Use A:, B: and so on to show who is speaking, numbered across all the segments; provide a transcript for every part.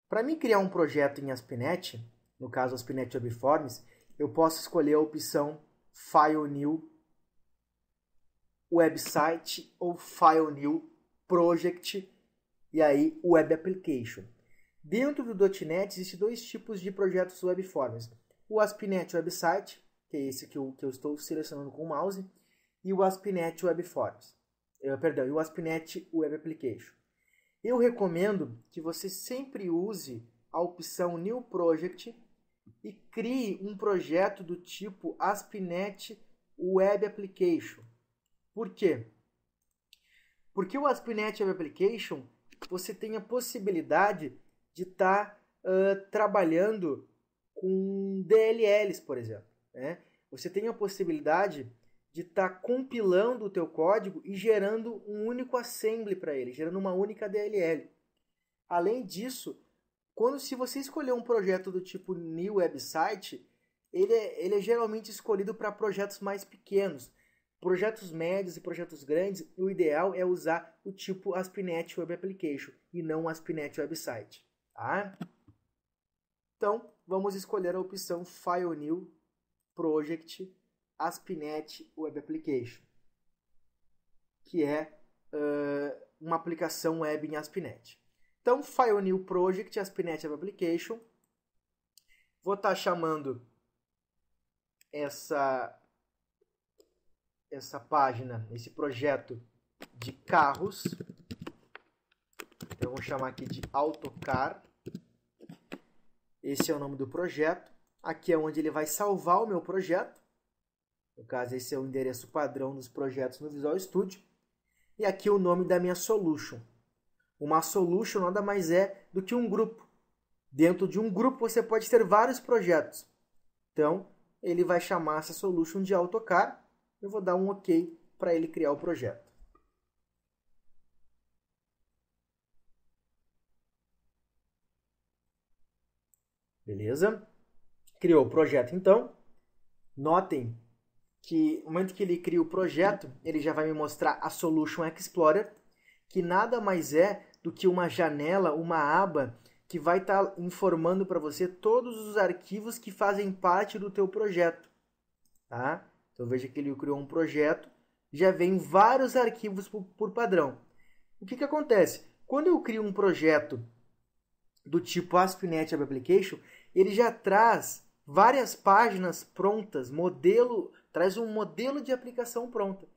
A: Para mim criar um projeto em ASP.NET, no caso ASP.NET Web Forms, eu posso escolher a opção File New Website ou File New Project e aí Web Application. Dentro do .NET existem dois tipos de projetos Web Forms. O ASP.NET Website, que é esse que eu estou selecionando com o mouse, e o ASP.NET Web Forms. E o ASP.NET Web Application. Eu recomendo que você sempre use a opção New Project e crie um projeto do tipo ASP.NET Web Application. Por quê? Porque o ASP.NET Web Application, você tem a possibilidade de estar trabalhando com DLLs, por exemplo. Né? Você tem a possibilidade de estar compilando o teu código e gerando um único assembly para ele, gerando uma única DLL. Além disso, se você escolher um projeto do tipo New Website, ele é geralmente escolhido para projetos mais pequenos. Projetos médios e projetos grandes, o ideal é usar o tipo ASP.NET Web Application e não o ASP.NET Website. Tá? Então, vamos escolher a opção File New Project ASP.NET Web Application, que é uma aplicação web em ASP.NET. Então, File New Project ASP.NET Web Application. Vou estar chamando essa página, esse projeto de carros. Então, vamos chamar aqui de Autocar. Esse é o nome do projeto. Aqui é onde ele vai salvar o meu projeto. No caso, esse é o endereço padrão dos projetos no Visual Studio. E aqui o nome da minha solution. Uma solution nada mais é do que um grupo. Dentro de um grupo você pode ter vários projetos. Então, ele vai chamar essa solution de Autocar. Eu vou dar um OK para ele criar o projeto. Beleza? Criou o projeto então. Notem que no momento que ele cria o projeto, ele já vai me mostrar a Solution Explorer, que nada mais é do que uma janela, uma aba, que vai estar informando para você todos os arquivos que fazem parte do teu projeto. Tá? Então veja que ele criou um projeto, já vem vários arquivos por padrão. O que acontece? Quando eu crio um projeto do tipo ASP.NET Web Application, ele já traz várias páginas prontas, traz um modelo de aplicação pronta.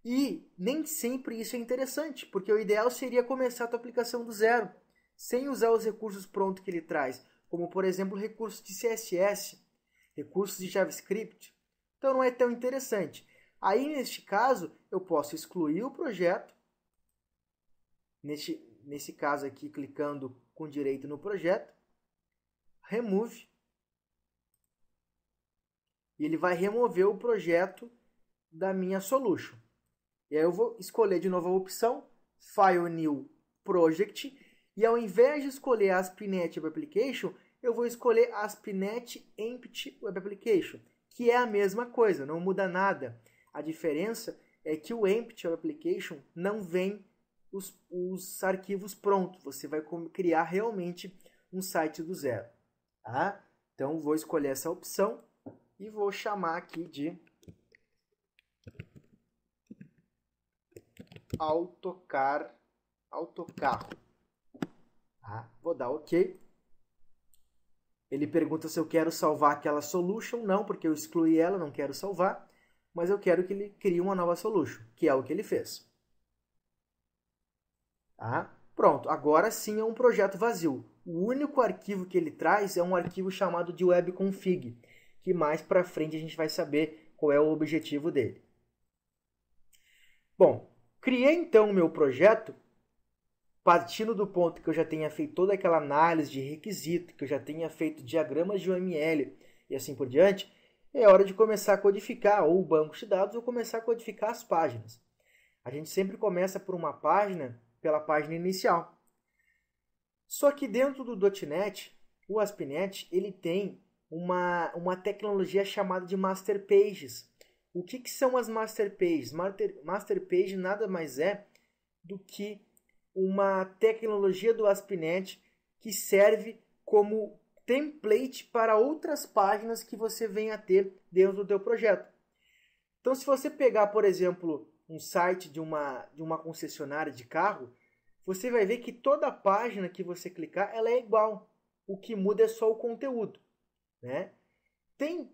A: E nem sempre isso é interessante, porque o ideal seria começar a tua aplicação do zero, sem usar os recursos prontos que ele traz, como por exemplo recursos de CSS, recursos de JavaScript. Então não é tão interessante. Aí neste caso eu posso excluir o projeto, nesse caso aqui clicando com direito no projeto, remove, e ele vai remover o projeto da minha solution. E aí eu vou escolher de novo a opção File New Project, e ao invés de escolher ASP.NET Web Application, eu vou escolher ASP.NET Empty Web Application, que é a mesma coisa, não muda nada. A diferença é que o Empty Web Application não vem os arquivos prontos, você vai criar realmente um site do zero. Tá? Então vou escolher essa opção e vou chamar aqui de Autocarro. Tá? Vou dar OK. Ele pergunta se eu quero salvar aquela solution. Não, porque eu excluí ela, não quero salvar. Mas eu quero que ele crie uma nova solution, que é o que ele fez. Tá? Pronto, agora sim é um projeto vazio. O único arquivo que ele traz é um arquivo chamado de webconfig, que mais para frente a gente vai saber qual é o objetivo dele. Bom, criei então o meu projeto, partindo do ponto que eu já tenha feito toda aquela análise de requisito, que eu já tenha feito diagramas de UML e assim por diante, é hora de começar a codificar ou o banco de dados ou começar a codificar as páginas. A gente sempre começa por uma página, pela página inicial. Só que dentro do .NET, o ASP.NET, ele tem uma tecnologia chamada de Master Pages. O que são as Master Pages? Master Page nada mais é do que uma tecnologia do ASP.NET que serve como template para outras páginas que você venha a ter dentro do teu projeto. Então, se você pegar, por exemplo, um site de uma concessionária de carro, você vai ver que toda página que você clicar, ela é igual. O que muda é só o conteúdo, né? Tem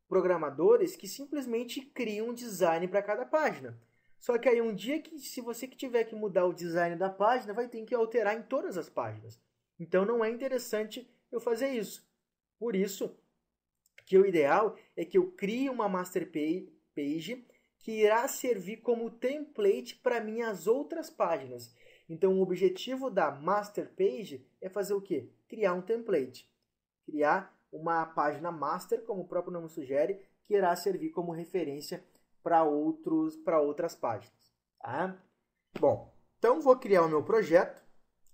A: programadores que simplesmente criam um design para cada página. Só que aí um dia que, se você que tiver que mudar o design da página, vai ter que alterar em todas as páginas. Então não é interessante eu fazer isso. Por isso que o ideal é que eu crie uma master page que irá servir como template para minhas outras páginas. Então o objetivo da master page é fazer o quê? Criar um template. Criar uma página master, como o próprio nome sugere, que irá servir como referência para outras páginas. Tá? Bom, então vou criar o meu projeto,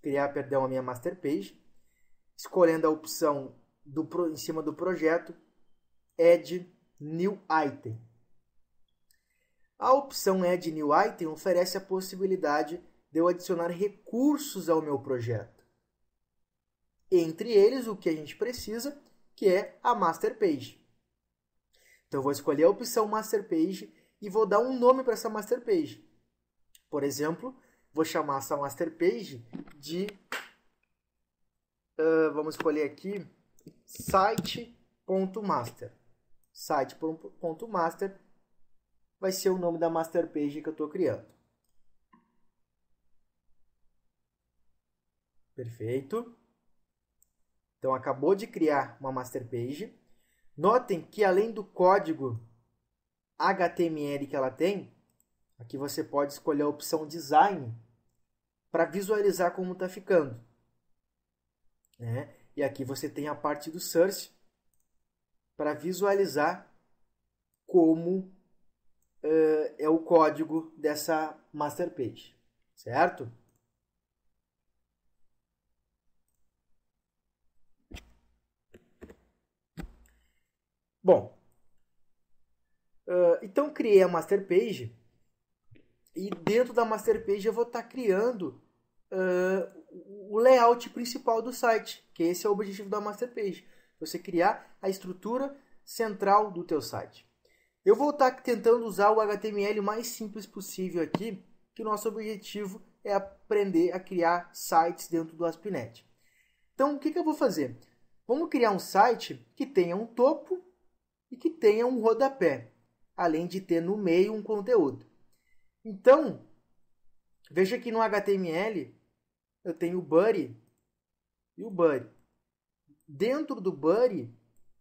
A: a minha master page, escolhendo a opção em cima do projeto, Add New Item. A opção Add New Item oferece a possibilidade de eu adicionar recursos ao meu projeto. Entre eles, o que a gente precisa, que é a Master Page. Então, eu vou escolher a opção Master Page e vou dar um nome para essa Master Page. Por exemplo, vou chamar essa Master Page de... vamos escolher aqui site.master. Site.master vai ser o nome da Master Page que eu estou criando. Perfeito. Então, acabou de criar uma Master Page. Notem que, além do código HTML que ela tem, aqui você pode escolher a opção Design para visualizar como está ficando. Né? E aqui você tem a parte do Source para visualizar como é o código dessa Master Page. Certo? Bom, então criei a Master Page e dentro da Master Page eu vou estar criando o layout principal do site, que esse é o objetivo da Master Page. Você criar a estrutura central do teu site. Eu vou estar tentando usar o HTML mais simples possível aqui, que o nosso objetivo é aprender a criar sites dentro do ASP.NET. Então, o que eu vou fazer? Vamos criar um site que tenha um topo e que tenha um rodapé, além de ter no meio um conteúdo. Então, veja que no HTML eu tenho o body e o body. Dentro do body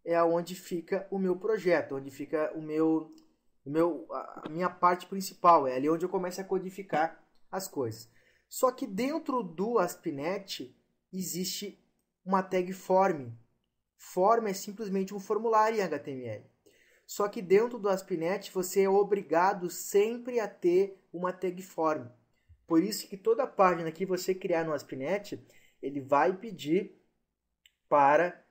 A: é onde fica o meu projeto, onde fica a minha parte principal, é ali onde eu começo a codificar as coisas. Só que dentro do ASP.NET existe uma tag form. Form é simplesmente um formulário em HTML. Só que dentro do ASP.NET você é obrigado sempre a ter uma tag form. Por isso que toda página que você criar no ASP.NET, ele vai pedir para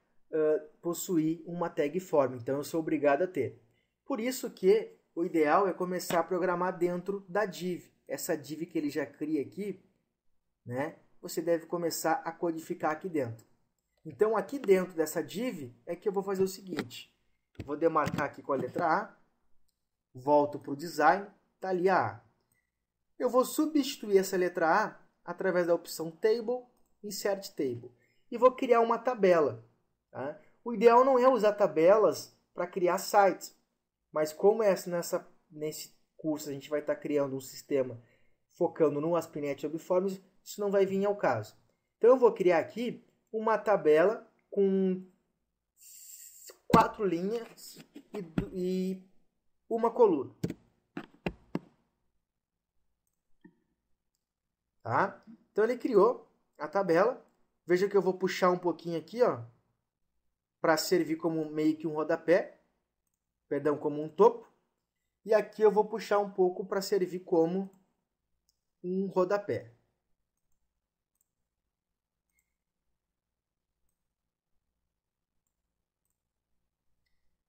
A: possuir uma tag form. Então eu sou obrigado a ter. Por isso que o ideal é começar a programar dentro da div. Essa div que ele já cria aqui, né, você deve começar a codificar aqui dentro. Então aqui dentro dessa div é que eu vou fazer o seguinte. Vou demarcar aqui com a letra A, volto para o design, está ali a A. Eu vou substituir essa letra A através da opção Table, Insert Table. E vou criar uma tabela. Tá? O ideal não é usar tabelas para criar sites. Mas como nesse curso a gente vai estar criando um sistema focando no ASP.NET Webforms, isso não vai vir ao caso. Então eu vou criar aqui uma tabela com 4 linhas e uma coluna. Tá? Então ele criou a tabela. Veja que eu vou puxar um pouquinho aqui, ó, para servir como meio que um rodapé, como um topo. E aqui eu vou puxar um pouco para servir como um rodapé.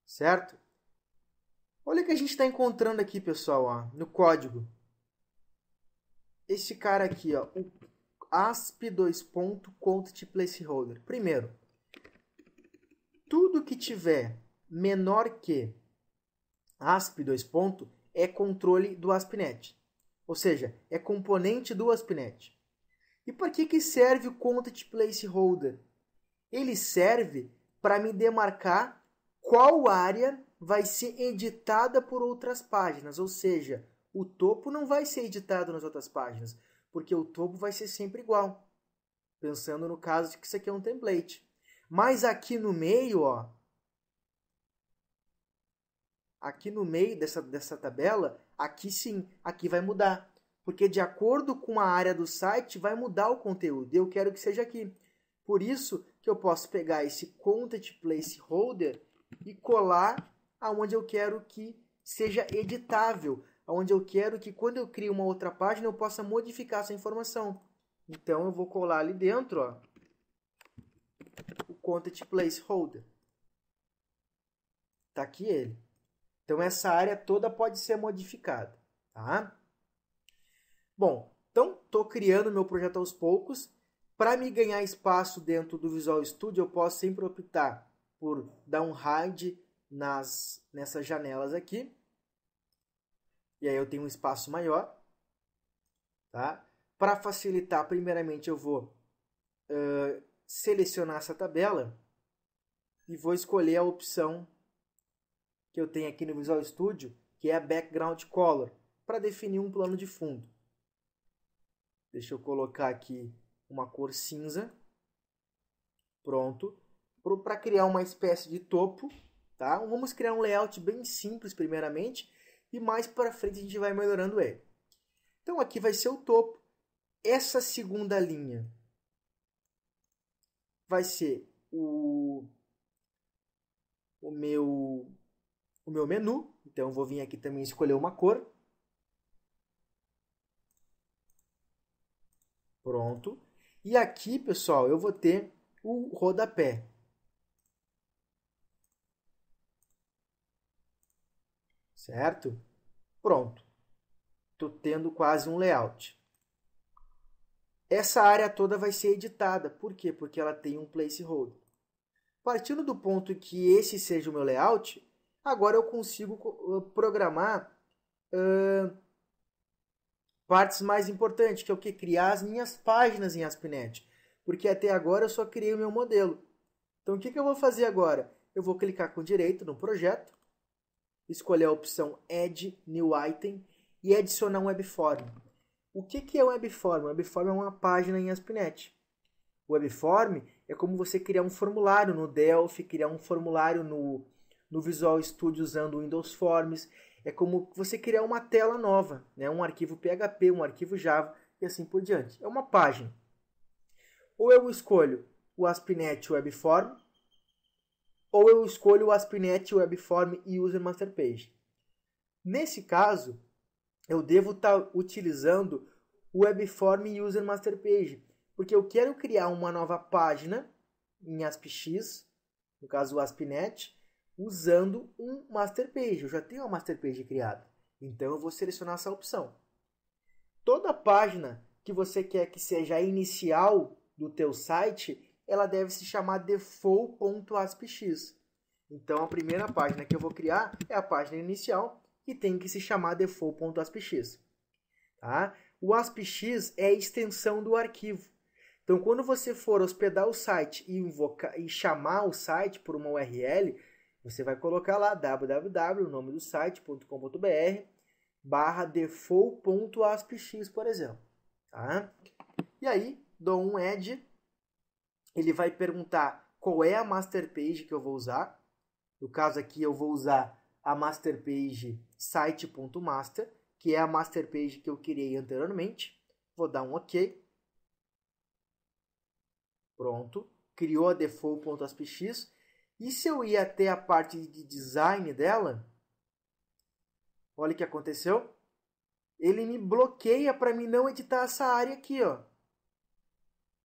A: Certo? Olha o que a gente está encontrando aqui, pessoal, ó, no código. Esse cara aqui, ó, content placeholder. Primeiro, tudo que tiver menor que ASP é controle do ASP.NET. Ou seja, é componente do ASP.NET. E para que serve o content placeholder? Ele serve para me demarcar qual área vai ser editada por outras páginas. Ou seja, o topo não vai ser editado nas outras páginas, porque o topo vai ser sempre igual. Pensando no caso de que isso aqui é um template. Mas aqui no meio, ó, aqui no meio dessa tabela, aqui sim, aqui vai mudar. Porque de acordo com a área do site, vai mudar o conteúdo. E eu quero que seja aqui. Por isso que eu posso pegar esse content placeholder e colar aonde eu quero que seja editável. Onde eu quero que quando eu crio uma outra página, eu possa modificar essa informação. Então eu vou colar ali dentro, ó, o content placeholder. Está aqui ele. Então essa área toda pode ser modificada, tá? Bom, então estou criando meu projeto aos poucos. Para me ganhar espaço dentro do Visual Studio, eu posso sempre optar por dar um hide nessas janelas aqui. E aí eu tenho um espaço maior, tá? Para facilitar, primeiramente eu vou selecionar essa tabela e vou escolher a opção que eu tenho aqui no Visual Studio, que é a Background Color, para definir um plano de fundo. Deixa eu colocar aqui uma cor cinza. Pronto. Para criar uma espécie de topo, tá? Vamos criar um layout bem simples primeiramente e mais para frente a gente vai melhorando ele. Então aqui vai ser o topo. Essa segunda linha vai ser o meu menu. Então eu vou vir aqui também escolher uma cor. Pronto. E aqui, pessoal, eu vou ter o rodapé. Certo? Pronto. Estou tendo quase um layout. Essa área toda vai ser editada. Por quê? Porque ela tem um placeholder. Partindo do ponto que esse seja o meu layout, agora eu consigo programar partes mais importantes, que é o que? Criar as minhas páginas em ASP.NET. Porque até agora eu só criei o meu modelo. Então o que eu vou fazer agora? Eu vou clicar com direito no projeto, escolher a opção Add New Item e adicionar um webform. O que é um webform? Um webform é uma página em ASP.NET. O webform é como você criar um formulário no Delphi, criar um formulário no Visual Studio usando o Windows Forms. É como você criar uma tela nova, né? Um arquivo PHP, um arquivo Java e assim por diante. É uma página. Ou eu escolho o ASP.NET Webform, ou eu escolho o ASP.NET Webform e User Master Page. Nesse caso, eu devo estar utilizando o Webform e User Master Page, porque eu quero criar uma nova página em ASPX, no caso o ASP.NET, usando um Master Page. Eu já tenho uma Master Page criada, então eu vou selecionar essa opção. Toda página que você quer que seja a inicial do teu site, ela deve se chamar default.aspx. Então a primeira página que eu vou criar é a página inicial, que tem que se chamar default.aspx. Tá? O aspx é a extensão do arquivo. Então, quando você for hospedar o site e chamar o site por uma URL, você vai colocar lá www, o nome do site.com.br, /default.aspx, por exemplo. Tá? E aí, dou um add, ele vai perguntar qual é a master page que eu vou usar. No caso aqui, eu vou usar a master page site.master, que é a master page que eu criei anteriormente. Vou dar um OK. Pronto. Criou a default.aspx. E se eu ir até a parte de design dela, olha o que aconteceu. Ele me bloqueia para mim não editar essa área aqui, ó.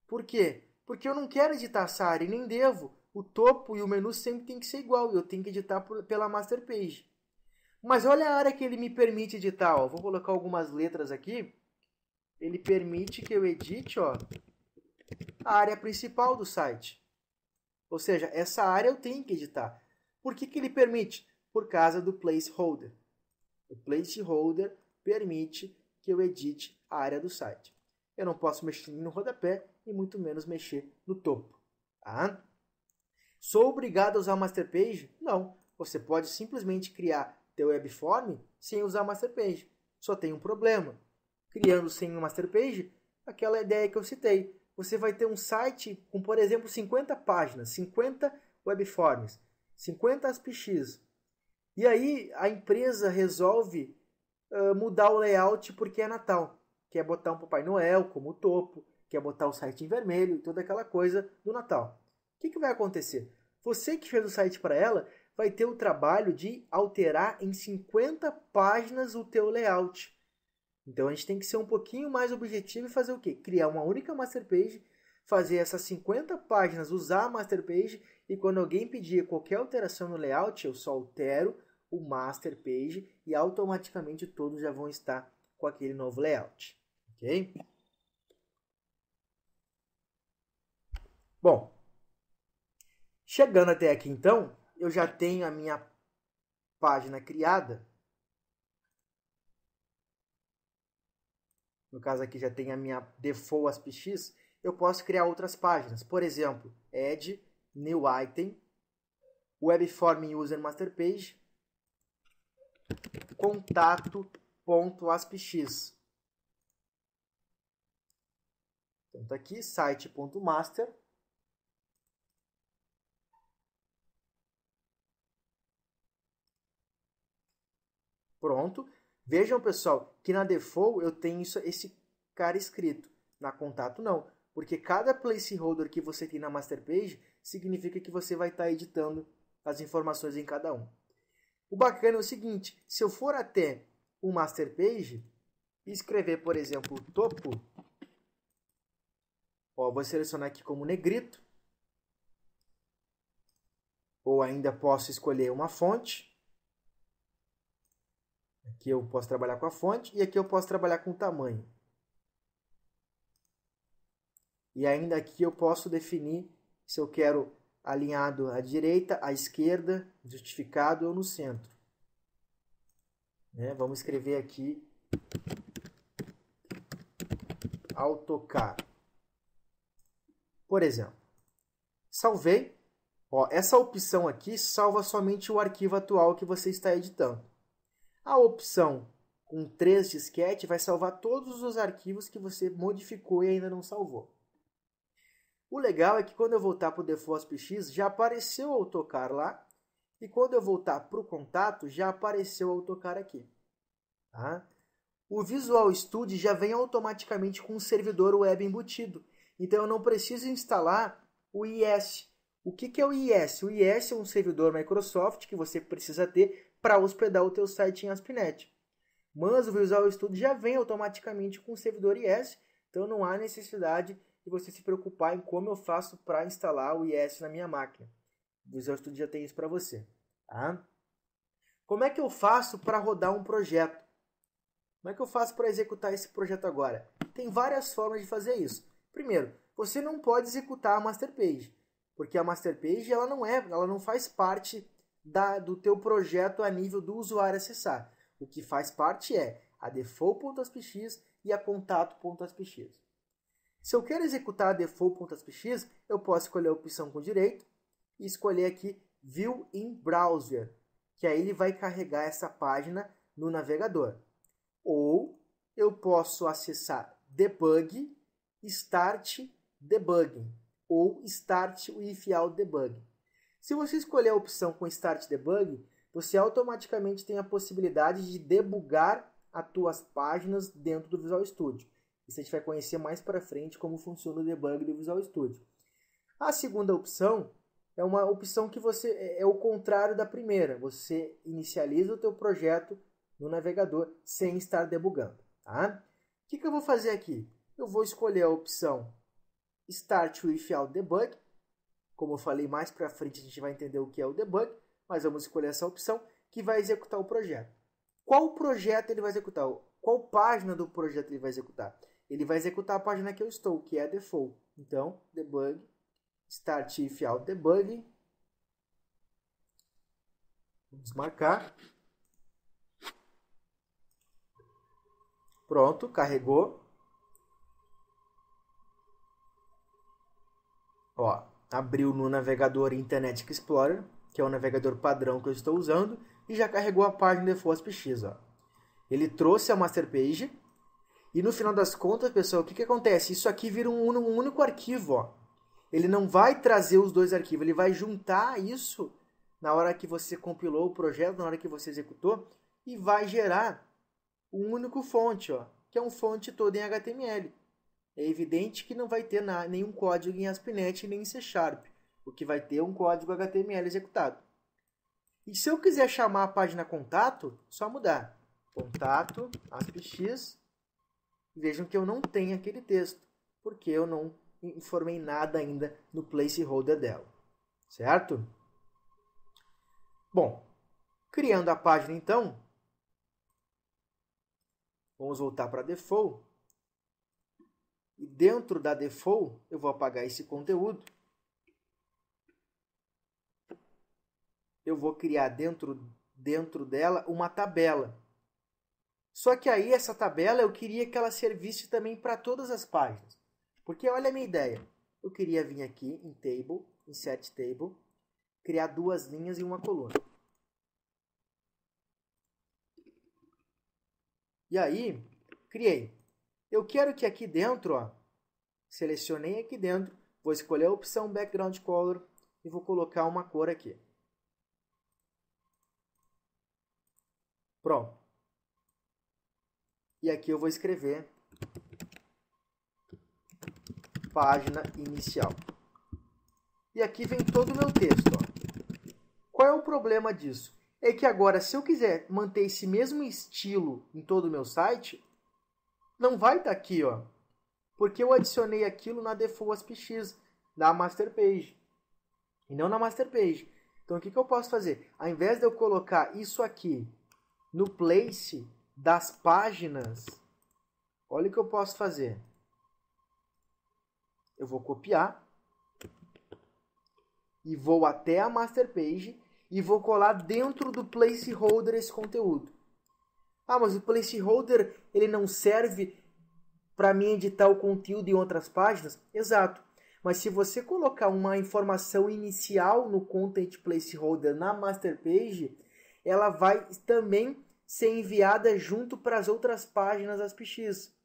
A: Por quê? Porque eu não quero editar essa área e nem devo. O topo e o menu sempre tem que ser igual. Eu tenho que editar pela master page. Mas olha a área que ele me permite editar. Ó. Vou colocar algumas letras aqui. ele permite que eu edite, ó, a área principal do site. Ou seja, essa área eu tenho que editar. Por que ele permite? Por causa do placeholder. O placeholder permite que eu edite a área do site. Eu não posso mexer no rodapé e muito menos mexer no topo. Tá? Sou obrigado a usar o master page? Não. Você pode simplesmente criar teu webform sem usar o master page. Só tem um problema. Criando sem o master page, aquela ideia que eu citei. Você vai ter um site com, por exemplo, 50 páginas, 50 webforms, 50 ASPX. E aí a empresa resolve mudar o layout porque é Natal. Quer botar um Papai Noel como topo, quer botar o site em vermelho e toda aquela coisa do Natal. O que vai acontecer? Você que fez o site para ela vai ter o trabalho de alterar em 50 páginas o teu layout. Então a gente tem que ser um pouquinho mais objetivo e fazer o quê? Criar uma única master page, fazer essas 50 páginas, usar a master page e quando alguém pedir qualquer alteração no layout, eu só altero o master page e automaticamente todos já vão estar com aquele novo layout. Ok? Bom, chegando até aqui então, eu já tenho a minha página criada. No caso aqui já tem a minha default ASPX, eu posso criar outras páginas. Por exemplo, add new item, webform user master page, contato.aspx. Então tá aqui site.master. Pronto. Vejam, pessoal, que na default eu tenho esse cara escrito. Na contato não, porque cada placeholder que você tem na master page significa que você vai estar editando as informações em cada um. O bacana é o seguinte, se eu for até o master page e escrever, por exemplo, topo, ó, vou selecionar aqui como negrito, ou ainda posso escolher uma fonte. Aqui eu posso trabalhar com a fonte e aqui eu posso trabalhar com o tamanho. E ainda aqui eu posso definir se eu quero alinhado à direita, à esquerda, justificado ou no centro. Vamos escrever aqui AutoCAD. Por exemplo, salvei. Ó, essa opção aqui salva somente o arquivo atual que você está editando. A opção com 3 disquete vai salvar todos os arquivos que você modificou e ainda não salvou. O legal é que quando eu voltar para o Default ASPX, já apareceu o AutoCAD lá. E quando eu voltar para o contato, já apareceu o AutoCAD aqui. Tá? O Visual Studio já vem automaticamente com um servidor web embutido. Então eu não preciso instalar o IS. O que é o IS? O IS é um servidor Microsoft que você precisa ter para hospedar o teu site em ASP.NET. Mas o Visual Studio já vem automaticamente com o servidor IS, então não há necessidade de você se preocupar em como eu faço para instalar o IS na minha máquina. O Visual Studio já tem isso para você. Tá? Como é que eu faço para rodar um projeto? Como é que eu faço para executar esse projeto agora? Tem várias formas de fazer isso. Primeiro, você não pode executar a master page, porque a master page ela não faz parte do teu projeto a nível do usuário acessar. O que faz parte é a default.aspx e a contato.aspx. Se eu quero executar a default.aspx, eu posso escolher a opção com direito e escolher aqui View in Browser, que aí ele vai carregar essa página no navegador. Ou eu posso acessar Debug, Start Debugging ou Start Without Debug. Se você escolher a opção com Start Debug, você automaticamente tem a possibilidade de debugar as tuas páginas dentro do Visual Studio. Isso a gente vai conhecer mais para frente como funciona o debug do Visual Studio. A segunda opção é uma opção que é o contrário da primeira. Você inicializa o teu projeto no navegador sem estar debugando. Tá? O que eu vou fazer aqui? Eu vou escolher a opção Start Without Debug. Como eu falei, mais para frente a gente vai entender o que é o debug, mas vamos escolher essa opção que vai executar o projeto. Qual projeto ele vai executar? Qual página do projeto ele vai executar? ele vai executar a página que eu estou, que é a default. Então, debug, start if out debug. Vamos marcar. Pronto, carregou. Ó, abriu no navegador Internet Explorer, que é o navegador padrão que eu estou usando, e já carregou a página default ASPX. Ó. Ele trouxe a master page, e no final das contas, pessoal, o que acontece? Isso aqui vira um único arquivo. Ó. Ele não vai trazer os dois arquivos, ele vai juntar isso na hora que você compilou o projeto, na hora que você executou, e vai gerar um único fonte, ó, que é um fonte todo em HTML. É evidente que não vai ter nenhum código em ASP.NET nem em C#, o que vai ter um código HTML executado. E se eu quiser chamar a página contato, só mudar. Contato, ASPX. Vejam que eu não tenho aquele texto, porque eu não informei nada ainda no placeholder dela. Certo? Bom, criando a página então, vamos voltar para a default. E dentro da default, eu vou apagar esse conteúdo. Eu vou criar dentro dela uma tabela. Só que aí essa tabela eu queria que ela servisse também para todas as páginas. Porque olha a minha ideia. Eu queria vir aqui em Table, Insert Table, criar duas linhas e uma coluna. E aí, criei. Eu quero que aqui dentro, ó, selecionei aqui dentro, vou escolher a opção Background Color e vou colocar uma cor aqui. Pronto. E aqui eu vou escrever página inicial. E aqui vem todo o meu texto. Ó. Qual é o problema disso? É que agora, se eu quiser manter esse mesmo estilo em todo o meu site, não vai estar aqui, ó, porque eu adicionei aquilo na default ASPX, na master page, e não na master page. Então, o que eu posso fazer? Ao invés de eu colocar isso aqui no place das páginas, olha o que eu posso fazer. Eu vou copiar e vou até a master page e vou colar dentro do placeholder esse conteúdo. Ah, mas o placeholder ele não serve para mim editar o conteúdo em outras páginas? Exato. Mas se você colocar uma informação inicial no content placeholder na master page, ela vai também ser enviada junto para as outras páginas ASPX.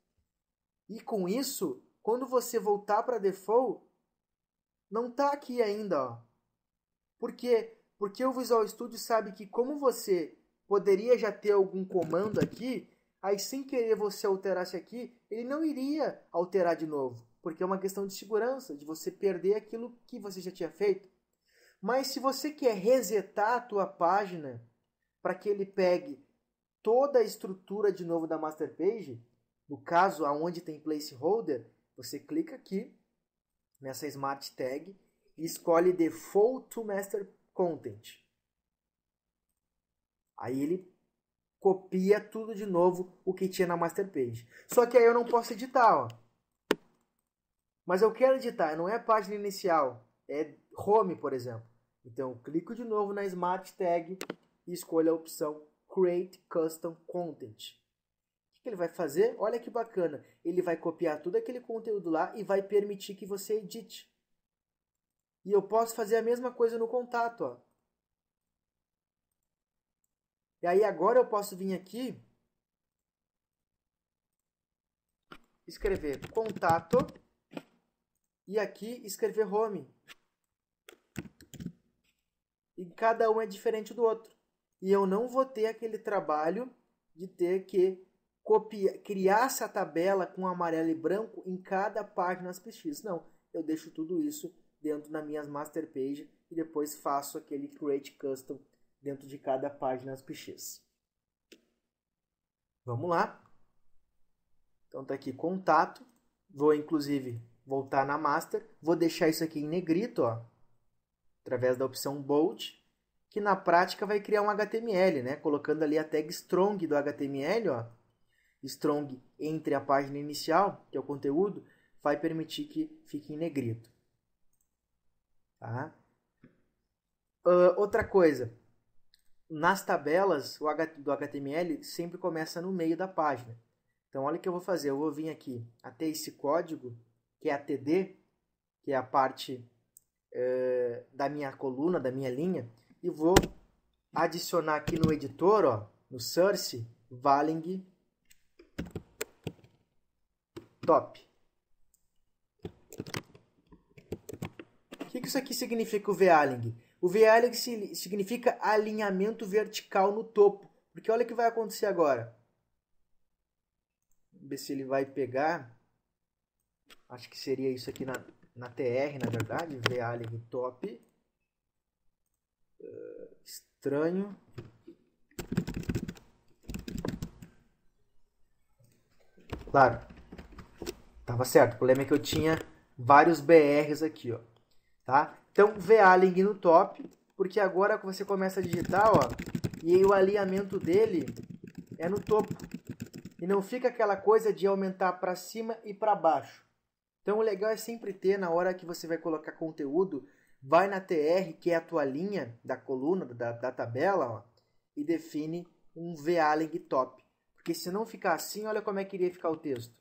A: E com isso, quando você voltar para default, não está aqui ainda. Ó. Por quê? Porque o Visual Studio sabe que como você poderia já ter algum comando aqui, aí sem querer você alterasse aqui, ele não iria alterar de novo, porque é uma questão de segurança, de você perder aquilo que você já tinha feito. Mas se você quer resetar a tua página para que ele pegue toda a estrutura de novo da master page, no caso aonde tem placeholder, você clica aqui nessa Smart Tag e escolhe Default to Master Content. Aí ele copia tudo de novo o que tinha na master page. Só que aí eu não posso editar, ó. Mas eu quero editar, não é a página inicial, é home, por exemplo. Então eu clico de novo na Smart Tag e escolho a opção Create Custom Content. O que ele vai fazer? Olha que bacana. Ele vai copiar todo aquele conteúdo lá e vai permitir que você edite. E eu posso fazer a mesma coisa no contato, ó. E aí agora eu posso vir aqui, escrever contato e aqui escrever home. E cada um é diferente do outro. E eu não vou ter aquele trabalho de ter que criar essa tabela com amarelo e branco em cada página ASPX. Não, eu deixo tudo isso dentro das minhas master page e depois faço aquele create custom dentro de cada página ASPX. Vamos lá. Então tá aqui contato. Vou inclusive voltar na master. Vou deixar isso aqui em negrito, ó, através da opção bold, que na prática vai criar um HTML, né? Colocando ali a tag strong do HTML, ó. strong entre a página inicial, que é o conteúdo, vai permitir que fique em negrito. Tá? Outra coisa, nas tabelas do HTML sempre começa no meio da página. Então olha o que eu vou fazer, eu vou vir aqui até esse código, que é a TD, que é a parte da minha coluna, da minha linha, e vou adicionar aqui no editor, ó, no source, valing top. O que isso aqui significa, o valing? O valing significa alinhamento vertical no topo, porque olha o que vai acontecer agora. Vamos ver se ele vai pegar, acho que seria isso aqui na TR, na verdade, valing top. Estranho. Claro, estava certo. O problema é que eu tinha vários BRs aqui, ó. Tá? Então, valing no top, porque agora você começa a digitar, ó, e aí o alinhamento dele é no topo. E não fica aquela coisa de aumentar para cima e para baixo. Então, o legal é sempre ter, na hora que você vai colocar conteúdo, vai na TR, que é a tua linha da coluna, da tabela, ó, e define um valing top. Porque se não ficar assim, olha como é que iria ficar o texto.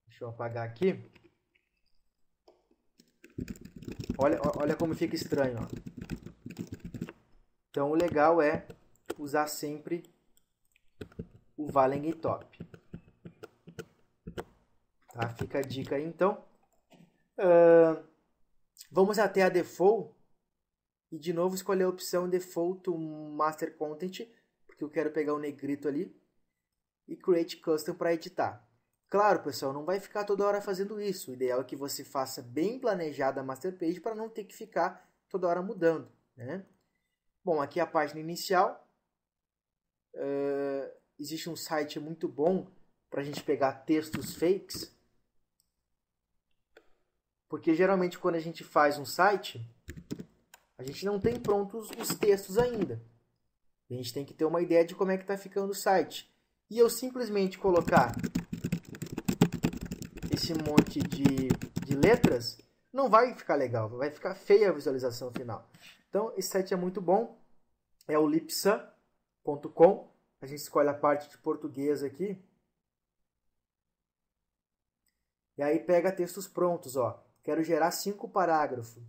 A: Deixa eu apagar aqui. Olha como fica estranho, ó. Então, o legal é usar sempre o valing top. Tá? Fica a dica aí, então. Vamos até a default e de novo escolher a opção Default Master Content, porque eu quero pegar o negrito ali, e Create Custom para editar. Claro, pessoal, não vai ficar toda hora fazendo isso. O ideal é que você faça bem planejada a master page para não ter que ficar toda hora mudando, né? Bom, aqui é a página inicial. Existe um site muito bom para a gente pegar textos fakes. Porque geralmente quando a gente faz um site, a gente não tem prontos os textos ainda. A gente tem que ter uma ideia de como é que está ficando o site. E eu simplesmente colocar esse monte de letras, não vai ficar legal, vai ficar feia a visualização final. Então, esse site é muito bom, é o lipsa.com, a gente escolhe a parte de português aqui, e aí pega textos prontos, ó. Quero gerar 5 parágrafos.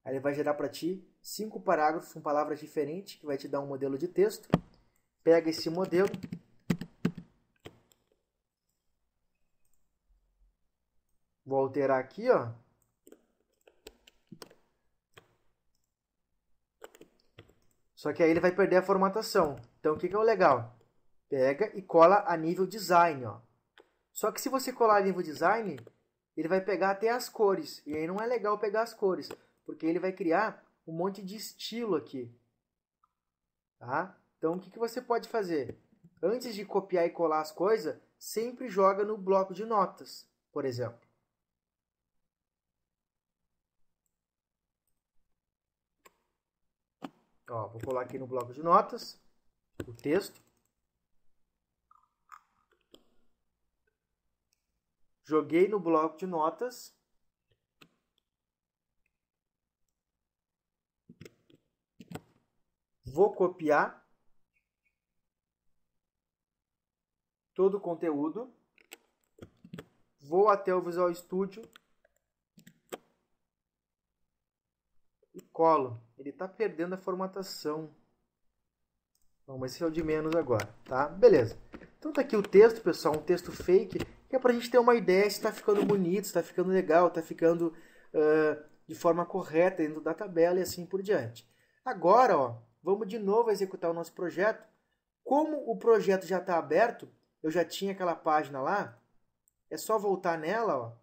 A: Aí ele vai gerar para ti 5 parágrafos com palavras diferentes, que vai te dar um modelo de texto. Pega esse modelo, vou alterar aqui, ó. Só que aí ele vai perder a formatação. Então, o que é o legal? Pega e cola a nível design, ó. Só que se você colar a nível design, ele vai pegar até as cores. E aí não é legal pegar as cores, porque ele vai criar um monte de estilo aqui. Tá? Então, o que você pode fazer? Antes de copiar e colar as coisas, sempre joga no bloco de notas, por exemplo. Ó, vou colar aqui no bloco de notas o texto. Joguei no bloco de notas. Vou copiar todo o conteúdo. Vou até o Visual Studio e colo. Ele está perdendo a formatação. Bom, mas esse é o de menos agora, tá? Beleza. Então tá aqui o texto, pessoal, um texto fake, que é para a gente ter uma ideia se está ficando bonito, se está ficando legal, está ficando de forma correta dentro da tabela e assim por diante. Agora, ó, vamos de novo executar o nosso projeto. Como o projeto já está aberto, eu já tinha aquela página lá, é só voltar nela, ó,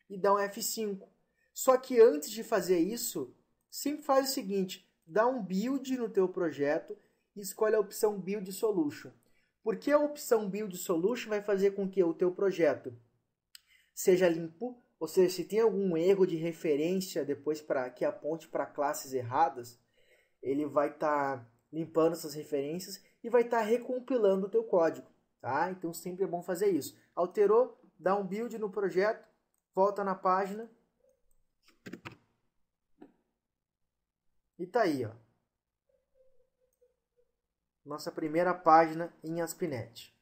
A: e dar um F5. Só que antes de fazer isso, sempre faz o seguinte, dá um build no teu projeto e escolhe a opção Build Solution. Porque a opção Build Solution vai fazer com que o teu projeto seja limpo, Ou seja, se tem algum erro de referência depois que aponte para classes erradas, ele vai estar limpando essas referências e vai estar recompilando o teu código. Tá? Então sempre é bom fazer isso. Alterou, dá um build no projeto, volta na página e tá aí, ó. Nossa primeira página em ASP.NET.